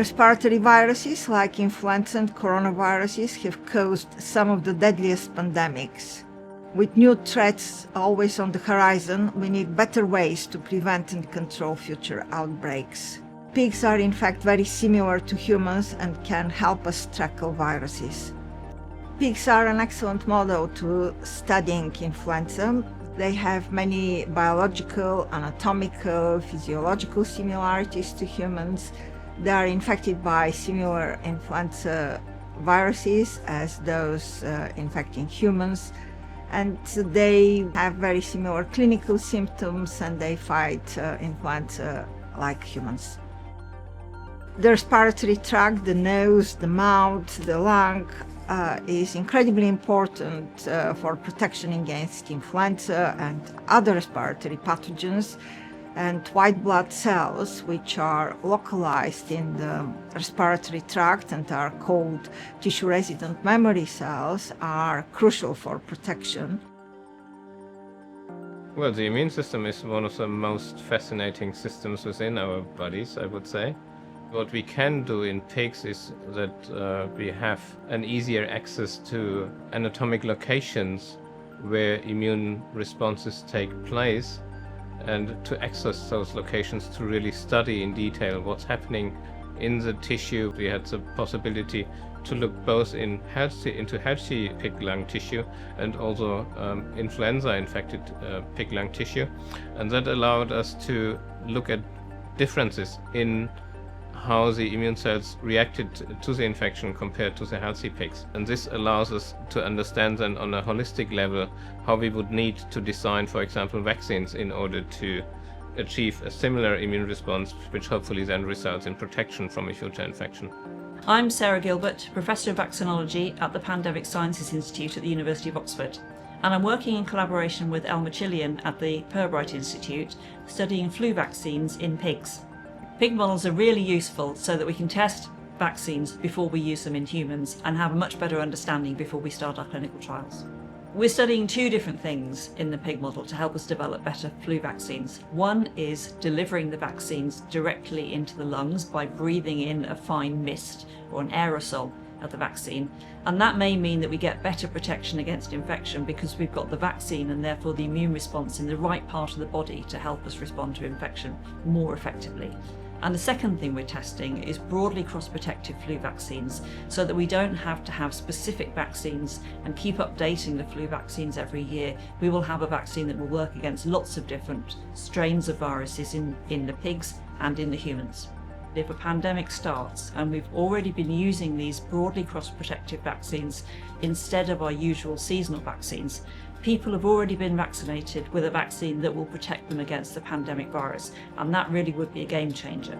Respiratory viruses like influenza and coronaviruses have caused some of the deadliest pandemics. With new threats always on the horizon, we need better ways to prevent and control future outbreaks. Pigs are in fact very similar to humans and can help us tackle viruses. Pigs are an excellent model to studying influenza. They have many biological, anatomical, physiological similarities to humans. They are infected by similar influenza viruses as those infecting humans, and they have very similar clinical symptoms, and they fight influenza like humans. The respiratory tract, the nose, the mouth, the lung, is incredibly important for protection against influenza and other respiratory pathogens, and white blood cells, which are localized in the respiratory tract and are called tissue-resident memory cells, are crucial for protection. Well, the immune system is one of the most fascinating systems within our bodies, I would say. What we can do in pigs is that we have an easier access to anatomic locations where immune responses take place, and to access those locations to really study in detail what's happening in the tissue. We had the possibility to look both into healthy pig lung tissue and also influenza-infected pig lung tissue, and that allowed us to look at differences in how the immune cells reacted to the infection compared to the healthy pigs. And this allows us to understand then on a holistic level how we would need to design, for example, vaccines in order to achieve a similar immune response, which hopefully then results in protection from a future infection. I'm Sarah Gilbert, Professor of Vaccinology at the Pandemic Sciences Institute at the University of Oxford, and I'm working in collaboration with Elmer Chillian at the Pirbright Institute, studying flu vaccines in pigs. Pig models are really useful so that we can test vaccines before we use them in humans and have a much better understanding before we start our clinical trials. We're studying two different things in the pig model to help us develop better flu vaccines. One is delivering the vaccines directly into the lungs by breathing in a fine mist or an aerosol of the vaccine, and that may mean that we get better protection against infection because we've got the vaccine and therefore the immune response in the right part of the body to help us respond to infection more effectively. And the second thing we're testing is broadly cross-protective flu vaccines, so that we don't have to have specific vaccines and keep updating the flu vaccines every year. We will have a vaccine that will work against lots of different strains of viruses in the pigs and in the humans. If a pandemic starts and we've already been using these broadly cross-protective vaccines instead of our usual seasonal vaccines, people have already been vaccinated with a vaccine that will protect them against the pandemic virus, and that really would be a game changer.